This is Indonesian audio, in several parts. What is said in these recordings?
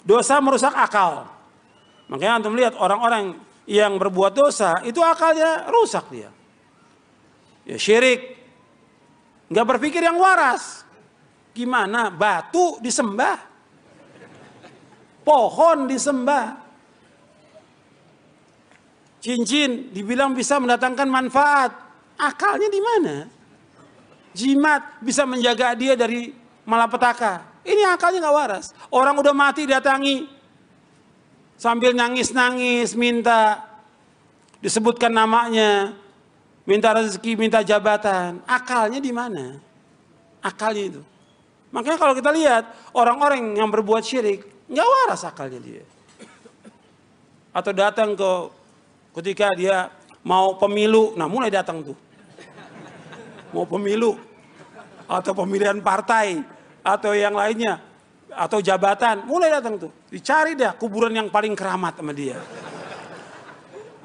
Dosa merusak akal. Makanya antum lihat orang-orang yang berbuat dosa itu akalnya rusak dia. Ya syirik. Nggak berpikir yang waras. Gimana? Batu disembah. Pohon disembah. Cincin dibilang bisa mendatangkan manfaat. Akalnya di mana? Jimat bisa menjaga dia dari malapetaka. Ini akalnya nggak waras. Orang udah mati datangi sambil nangis-nangis minta disebutkan namanya, minta rezeki, minta jabatan. Akalnya di mana? Akalnya itu. Makanya kalau kita lihat orang-orang yang berbuat syirik nggak waras akalnya dia. Atau datang ketika dia mau pemilu, nah mulai datang tuh. Mau pemilu atau pemilihan partai atau yang lainnya atau jabatan, mulai datang tuh. Dicari dah kuburan yang paling keramat sama dia.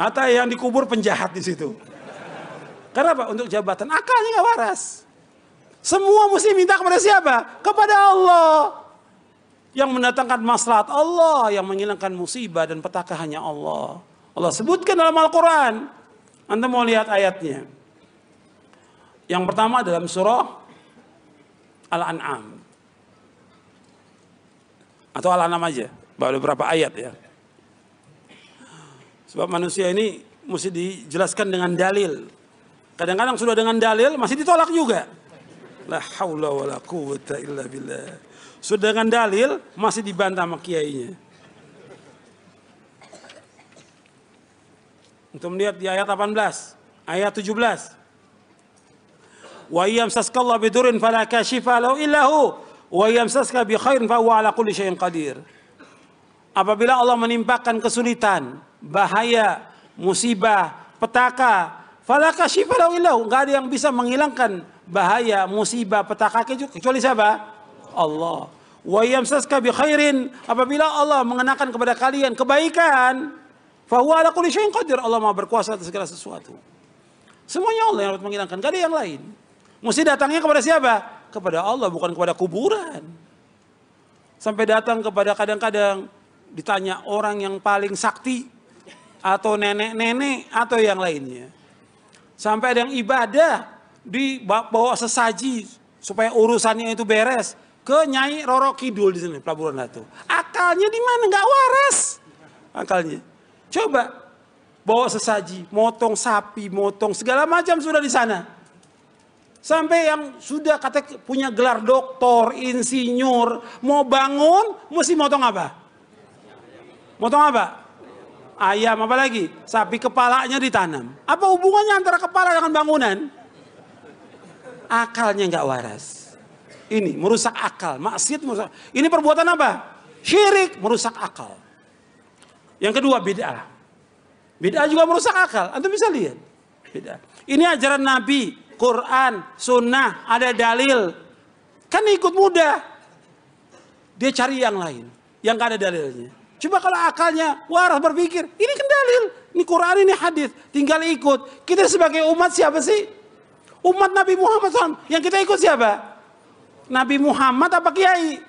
Atau yang dikubur penjahat di situ. Karena apa? Untuk jabatan. Akalnya nggak waras. Semua mesti minta kepada siapa? Kepada Allah. Yang mendatangkan maslahat Allah, yang menghilangkan musibah dan petaka hanya Allah. Allah sebutkan dalam Al-Quran. Anda mau lihat ayatnya. Yang pertama dalam surah Al-An'am. Atau Al-An'am aja. Baru beberapa ayat ya. Sebab manusia ini mesti dijelaskan dengan dalil. Kadang-kadang sudah dengan dalil masih ditolak juga. La haula wa la quwwata illa billah. Sudah dengan dalil masih dibantah sama kiainya. Untuk melihat di ayat 18, ayat 17. Wa yamsaskallahu bidurin fala kashifa lahu illa hu wa yamsaska bi khairin fa huwa ala kulli syai'in qadir. Apabila Allah menimpakan kesulitan, bahaya, musibah, petaka, fala kashifa lahu illa hu, enggak ada yang bisa menghilangkan bahaya, musibah, petaka kecuali siapa? Allah. Wa yamsaska bi khairin, apabila Allah mengenakan kepada kalian kebaikan, fa huwa ala kulli syai'in qadir, Allah Maha berkuasa atas segala sesuatu. Semuanya Allah yang dapat menghilangkan, enggak ada yang lain. Mesti datangnya kepada siapa? Kepada Allah, bukan kepada kuburan. Sampai datang kepada kadang-kadang ditanya orang yang paling sakti atau nenek-nenek atau yang lainnya. Sampai ada yang ibadah dibawa sesaji supaya urusannya itu beres ke Nyai Roro Kidul di sini Pelabuhan Ratu. Akalnya di mana? Nggak waras akalnya. Coba bawa sesaji, motong sapi, motong segala macam sudah di sana. Sampai yang sudah kata punya gelar doktor, insinyur, mau bangun, mesti motong apa? Motong apa? Ayam, apa lagi? Sapi kepalanya ditanam. Apa hubungannya antara kepala dengan bangunan? Akalnya nggak waras. Ini merusak akal, maksiat merusak. Ini perbuatan apa? Syirik, merusak akal. Yang kedua bid'ah. Bid'ah juga merusak akal. Anda bisa lihat. Bid'ah. Ini ajaran Nabi. Quran, sunnah, ada dalil. Kan ikut mudah. Dia cari yang lain. Yang gak ada dalilnya. Coba kalau akalnya waras berpikir. Ini kan dalil. Ini Quran, ini hadis. Tinggal ikut. Kita sebagai umat siapa sih? Umat Nabi Muhammad SAW. Yang kita ikut siapa? Nabi Muhammad apa kiai?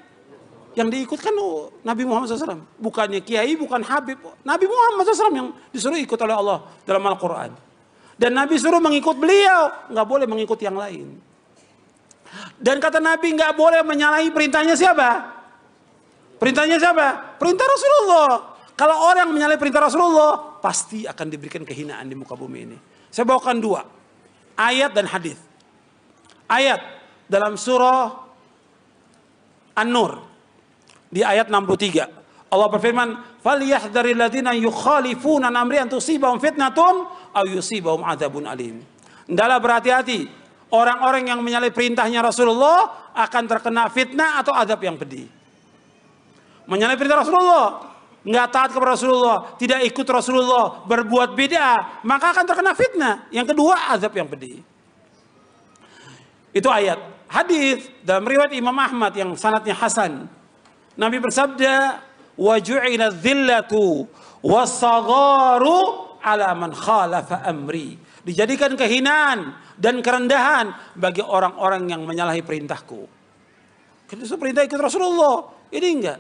Yang diikutkan Nabi Muhammad SAW. Bukannya kiai, bukan habib. Nabi Muhammad SAW yang disuruh ikut oleh Allah dalam Al-Quran. Dan Nabi suruh mengikut beliau, nggak boleh mengikut yang lain. Dan kata Nabi nggak boleh menyalahi perintahnya siapa? Perintahnya siapa? Perintah Rasulullah. Kalau orang menyalahi perintah Rasulullah, pasti akan diberikan kehinaan di muka bumi ini. Saya bawakan dua ayat dan hadis. Ayat dalam surah An-Nur di ayat 63. Allah berfirman, "Falyahdharil ladzina yukhalifuna an amri an tusibahum fitnatun aw yusibahum adzabun alim." Hendaklah berhati-hati orang-orang yang menyalahi perintahnya Rasulullah akan terkena fitnah atau azab yang pedih. Menyalahi perintah Rasulullah, nggak taat kepada Rasulullah, tidak ikut Rasulullah, berbuat bid'ah, maka akan terkena fitnah. Yang kedua, azab yang pedih. Itu ayat. Hadis dalam riwayat Imam Ahmad yang sanadnya hasan. Nabi bersabda, "Wa ju'ila dzillatu was-sagharu 'ala man khalafa amri." Dijadikan kehinaan dan kerendahan bagi orang-orang yang menyalahi perintahku. Kita perintah ikut Rasulullah, ini enggak.